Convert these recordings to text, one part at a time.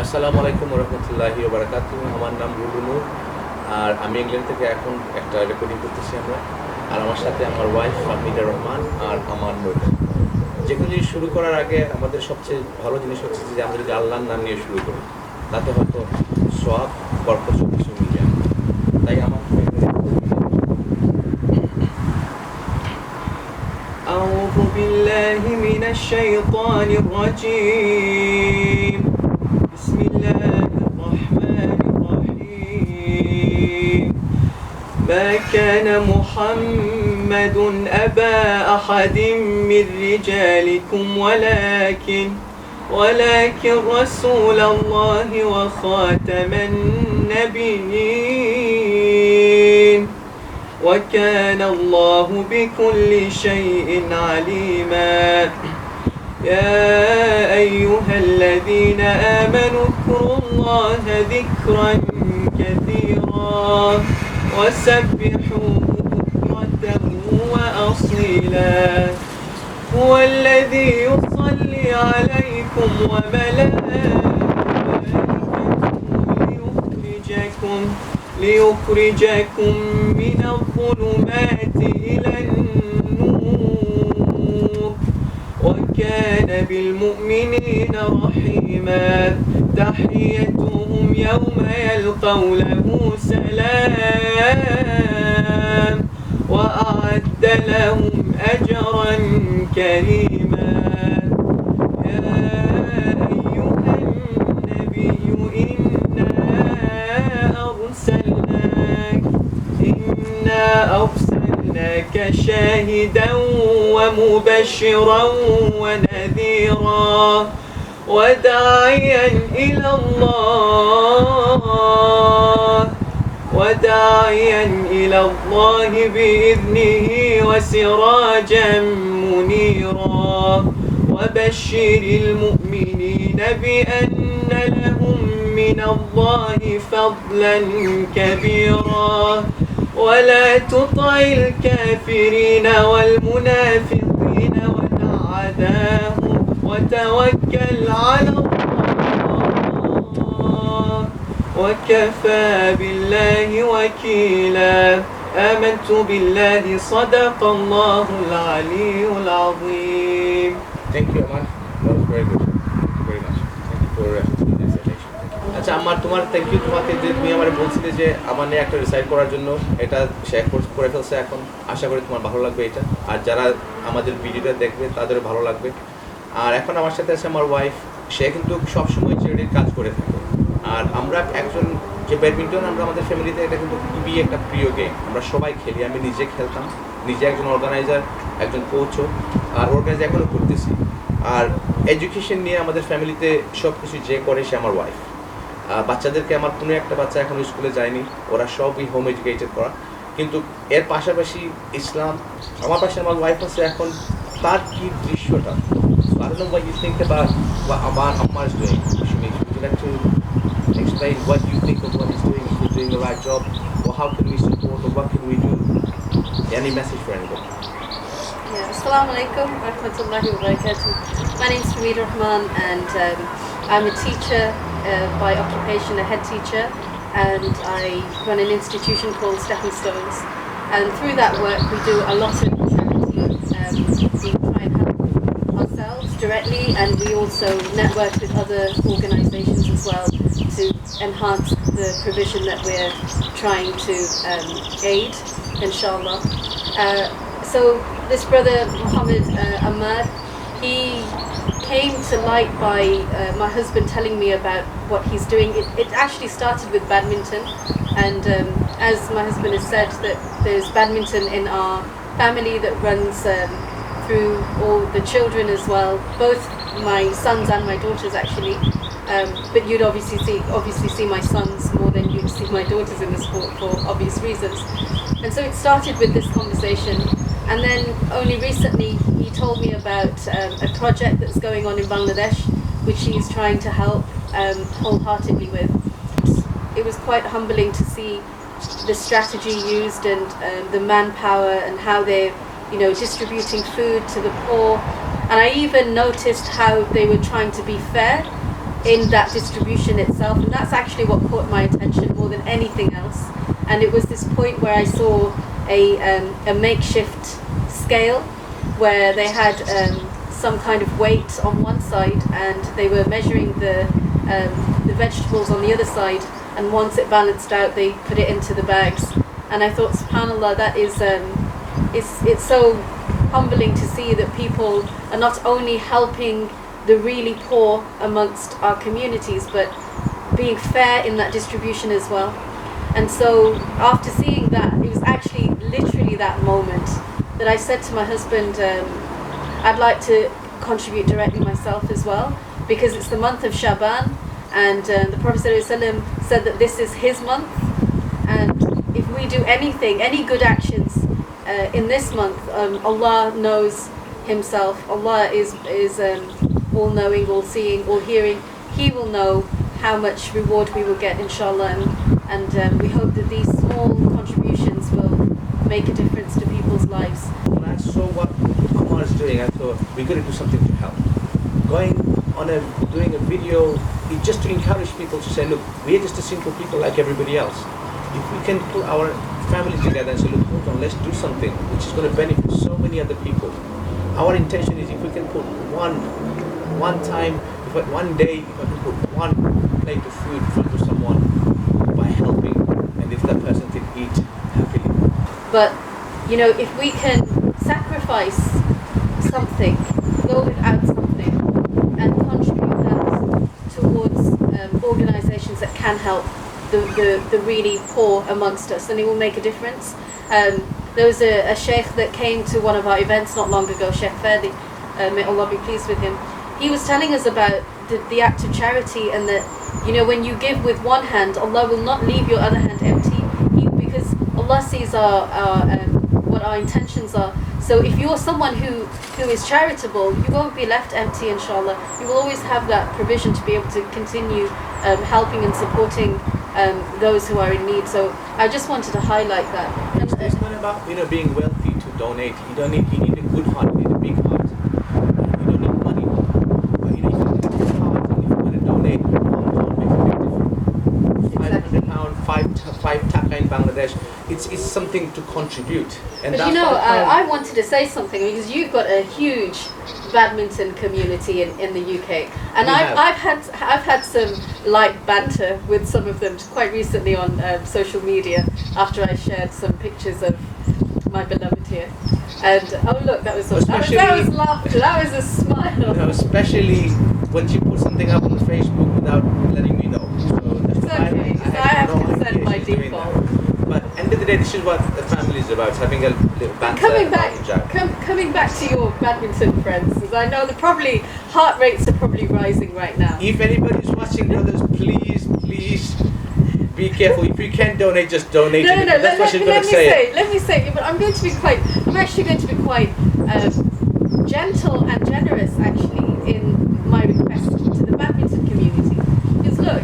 আসসালামু আলাইকুম রহমতুল্লাহি ওবারাকাতু। আমার নাম রুলু নূর, আর আমি ইংল্যান্ড থেকে এখন একটা রেকর্ডিং করতেছি আমরা। আর আমার সাথে আমার ওয়াইফ ফাহমিদা রহমান আর আমার মেয়ে। যে কোনো জিনিস শুরু করার আগে আমাদের সবচেয়ে ভালো জিনিস হচ্ছে যে আমরা যদি আল্লাহর নাম নিয়ে শুরু করি, তাতে হয়তো সওয়াব বরকত সব কিছু মিলে আসে। তাই আমার أعوذ بالله من الشيطان الرجيم. بسم الله الرحمن الرحيم. ما كان محمد أبا أحد من رجالكم ولكن رسول الله وخاتم النبيين وكان الله بكل شيء عليما. يا أيها الذين آمنوا اذكروا الله ذكرا كثيرا وسبحوه بكرة وأصيلا. هو الذي يصلي عليكم وملائكته ليخرجكم من الظلمات إلى النور وكان بالمؤمنين رحيما. تحيتهم يوم يلقونه سلام وأعد لهم أجرا كريما. يا أيها النبي إنا أرسلناك شاهدا ومبشرا ونذيرا وداعيا إلى الله بإذنه وسراجا منيرا. وبشر المؤمنين بأن لهم من الله فضلا كبيرا. ولا تطع الكافرين والمنافقين ودع أذاهم وتوكل على الله وكفى بالله وكيلا. آمنت بالله صدق الله العلي العظيم. থ্যাংক ইউ আমার, that was very good, very much. Thank you for this explanation. আচ্ছা আমার তোমার থ্যাংক ইউ তোমাকে যে তুমি আমাকে বলছিলে যে আমার নিয়ে একটা রিসাইড করার জন্য, এটা শেয়ার করে ফেলছে এখন। আশা করি তোমার ভালো লাগবে এটা, আর যারা আমাদের ভিডিওটা দেখবে তাদেরও ভালো লাগবে। আর এখন আমার সাথে আছে আমার ওয়াইফ, সে কিন্তু সবসময় চ্যারিটির কাজ করে থাকে। আর আমরা একজন যে ব্যাডমিন্টন, আমরা আমাদের ফ্যামিলিতে এটা কিন্তু খুবই একটা প্রিয় গেম, আমরা সবাই খেলি। আমি নিজে খেলতাম, নিজে একজন অর্গানাইজার, একজন কোচও, আর অর্গানাইজ এখনও করতেছি। আর এডুকেশন নিয়ে আমাদের ফ্যামিলিতে সব কিছু যে করে সে আমার ওয়াইফ। বাচ্চাদেরকে, আমার কোনো একটা বাচ্চা এখনও স্কুলে যায়নি, ওরা সবই হোম এডুকেটেড করা। কিন্তু এর পাশাপাশি ইসলাম, আমার পাশে আমার ওয়াইফ আছে, এখন তার কি দৃশ্যটা। So I don't know what you think about what Ammar is doing. Would you like to explain what you think of what he's doing? If he's doing the right job, or how can we support, or what can we do? Any message for anybody? Yeah, Assalamu alaikum wa rahmatullahi wa barakatuh. My name is Hamid Rahman, and I'm a teacher by occupation, a head teacher, and I run an institution called Stepping Stones. And through that work, we do a lot of charity. We try and help ourselves directly, and we also network with other organisations as well to enhance the provision that we're trying to aid, inshallah. So this brother Muhammad Ammar, he came to light by my husband telling me about what he's doing. It actually started with badminton, and as my husband has said, that there's badminton in our family that runs through all the children as well, both my sons and my daughters actually. But you'd obviously see my sons more than you'd see my daughters in the sport for obvious reasons. And so it started with this conversation, and then only recently he told me about a project that's going on in Bangladesh, which he's trying to help wholeheartedly with. It was quite humbling to see the strategy used and the manpower and how they're distributing food to the poor. And I even noticed how they were trying to be fair. in that distribution itself, and that's actually what caught my attention more than anything else. And it was this point where I saw a makeshift scale where they had some kind of weight on one side, and they were measuring the vegetables on the other side, and once it balanced out, they put it into the bags. And I thought, subhanallah, that is it's so humbling to see that people are not only helping the really poor amongst our communities, but being fair in that distribution as well. And so after seeing that, it was actually literally that moment that I said to my husband, I'd like to contribute directly myself as well, because it's the month of Shaban, and the Prophet ﷺ said that this is his month, and if we do anything, any good actions in this month, Allah knows himself. Allah is all-knowing, all-seeing, all-hearing. He will know how much reward we will get, inshallah, and we hope that these small contributions will make a difference to people's lives. When I saw what Ammar is doing, I thought we're going to do something to help. Doing a video, just to encourage people to say, look, we're just a simple people like everybody else. If we can put our families together and say, look, hold on, let's do something which is going to benefit so many other people. Our intention is, if we can put one time, one day, if I can put one plate of food in front of someone by helping, and if that person can eat happily. But, you know, if we can sacrifice something, go without something, and contribute that towards organizations that can help the really poor amongst us, and it will make a difference. There was a sheikh that came to one of our events not long ago, Sheikh Fadi, may Allah be pleased with him. He was telling us about the act of charity, and that, you know, when you give with one hand, Allah will not leave your other hand empty, because Allah sees what our intentions are. So if you're someone who is charitable, you won't be left empty, inshallah. You will always have that provision to be able to continue helping and supporting those who are in need. So I just wanted to highlight that. It's not about, you know, being wealthy to donate. You need a good heart, you need a big heart. You don't need money. But, you know, if you have a good heart and if you want to donate, £1 makes a big difference. Exactly. Five taka in Bangladesh, it's something to contribute. And but you know, I wanted to say something, because you've got a huge badminton community in the UK, and I've had some light banter with some of them quite recently on social media after I shared some pictures of my beloved here. And oh look, that was laughter, that was a smile. You know, especially when she put something up on Facebook without letting me know. So it's okay. I have to send my default. But end of the day, this is what the family is about, having a little banter. Coming back to your badminton friends, because I know that probably heart rates are probably rising right now. If anybody's watching, brothers, please be careful. If you can't donate, just donate. No. That's what she's going to say. Let me say, but I'm actually going to be quite gentle and generous, actually, in my request to the badminton community. Because look,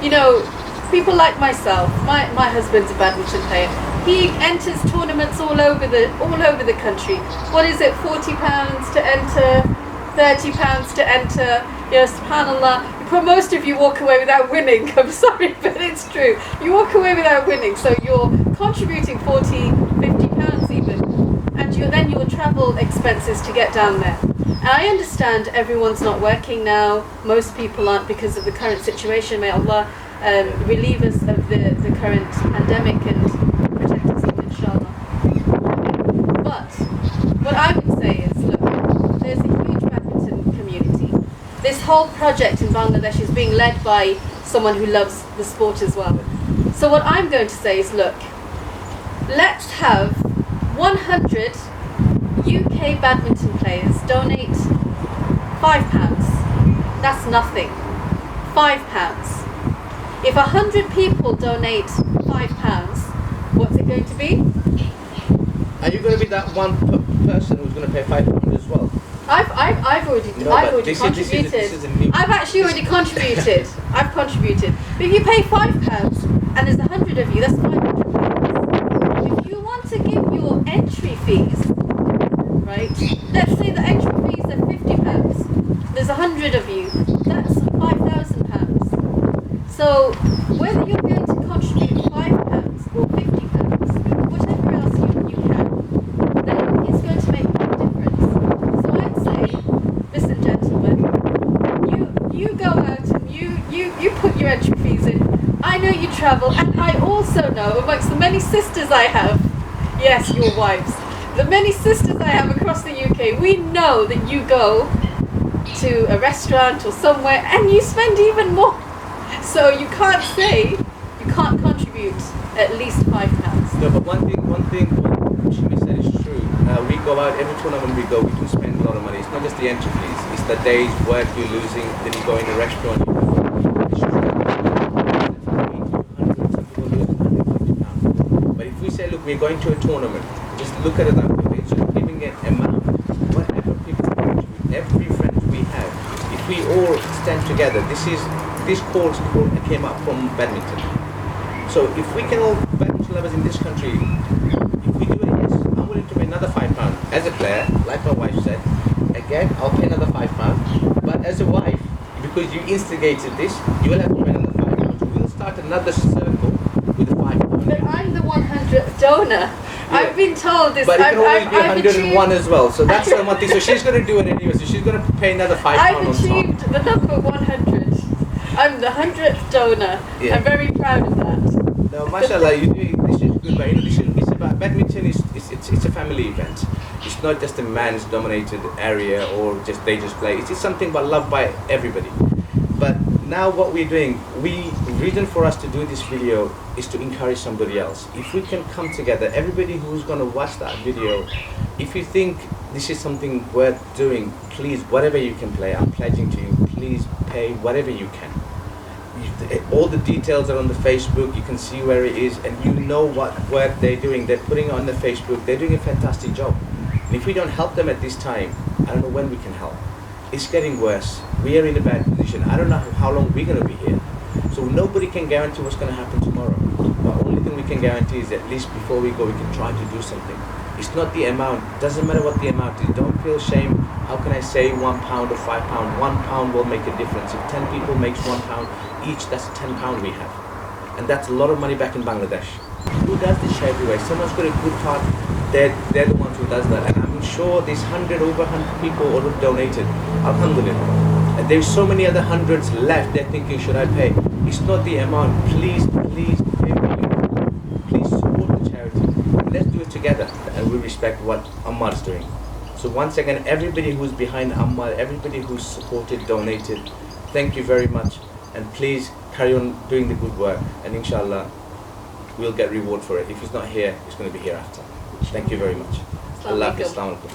you know, people like myself, my husband's a badminton player. He enters tournaments all over the country. What is it, £40 to enter, £30 to enter? Yes, subhanallah. For most of you walk away without winning. I'm sorry, but it's true. You walk away without winning, so you're contributing £40-50 even, and then your travel expenses to get down there. And I understand everyone's not working now. Most people aren't, because of the current situation. May Allah relieve us of the current pandemic and protect us, inshallah. But what I would say is, look, there's a huge badminton community. This whole project in Bangladesh is being led by someone who loves the sport as well. So what I'm going to say is, look, let's have 100 UK badminton players donate £5. That's nothing. £5. If 100 people donate £5, what's it going to be? Are you going to be that one person who's going to pay £5 as well? I've already contributed. This is a new. I've actually already contributed. I've contributed. But if you pay £5 and there's 100 of you, that's £500. If you want to give your entry fees, right? Let's say the entry fees are £50. There's 100 of you. That's £5,000. So whether you're going to contribute £5 or £50, whatever else you can, then it's going to make a big difference. So I'd say, listen, gentlemen, you go out and you put your entry fees in. I know you travel, and I also know amongst the many sisters I have, yes, your wives, the many sisters I have across the UK, we know that you go to a restaurant or somewhere and you spend even more. So you can't say you can't contribute at least £5. No, but one thing what Shimi said is true. We go out, every tournament we go, we do spend a lot of money. It's not just the entry fees, it's the days work you're losing, then you go in the restaurant, it's true. Some people lose £150. But if we say, look, we're going to a tournament, just look at it that way, instead of giving an amount, whatever people contribute, every friend we have, if we all stand together, this course came up from badminton. So if we can all, badminton lovers in this country, if we do it, yes, I'm willing to pay another £5 as a player, like my wife said. Again, I'll pay another £5. But as a wife, because you instigated this, you will have to pay another £5. We'll start another circle with the £5. But I'm the 100th donor. I've been told this. But it can always be I've 101 as well. So that's the one thing. So she's going to do it anyway. So she's going to pay another £5 I've on top. achieved the number 100. I'm the 100th donor. Yeah. I'm very proud of that. No, mashallah, you do this is good, but you know, it's about badminton. It's a family event. It's not just a man's dominated area or just they just play. It's something but loved by everybody. But now what we're doing, reason for us to do this video is to encourage somebody else. If we can come together, everybody who's going to watch that video, if you think this is something worth doing, please, whatever you can play, I'm pledging to you, please pay whatever you can. All the details are on the Facebook, you can see where it is, and you know what work they're doing. They're putting it on the Facebook, they're doing a fantastic job. And if we don't help them at this time, I don't know when we can help. It's getting worse. We are in a bad position. I don't know how long we're going to be here. So nobody can guarantee what's going to happen tomorrow. The only thing we can guarantee is at least before we go, we can try to do something. It's not the amount. Doesn't matter what the amount is. Don't feel shame. How can I say £1 or £5? £1 will make a difference. If 10 people makes £1 each, that's £10 we have. And that's a lot of money back in Bangladesh. Who does this charity work? Someone's got a good heart. They're the ones who does that. And I'm sure there's over 100 people already donated. Alhamdulillah. And there's so many other hundreds left. They're thinking, should I pay? It's not the amount. Please pay for you. Please support the charity. Let's do it together. And we respect what Ammar is doing. So once again, everybody who's behind Ammar, everybody who's supported, donated, thank you very much. And please carry on doing the good work. And inshallah, we'll get reward for it. If it's not here, it's going to be hereafter. Thank you very much. Allah Hafiz. Assalamu alaikum.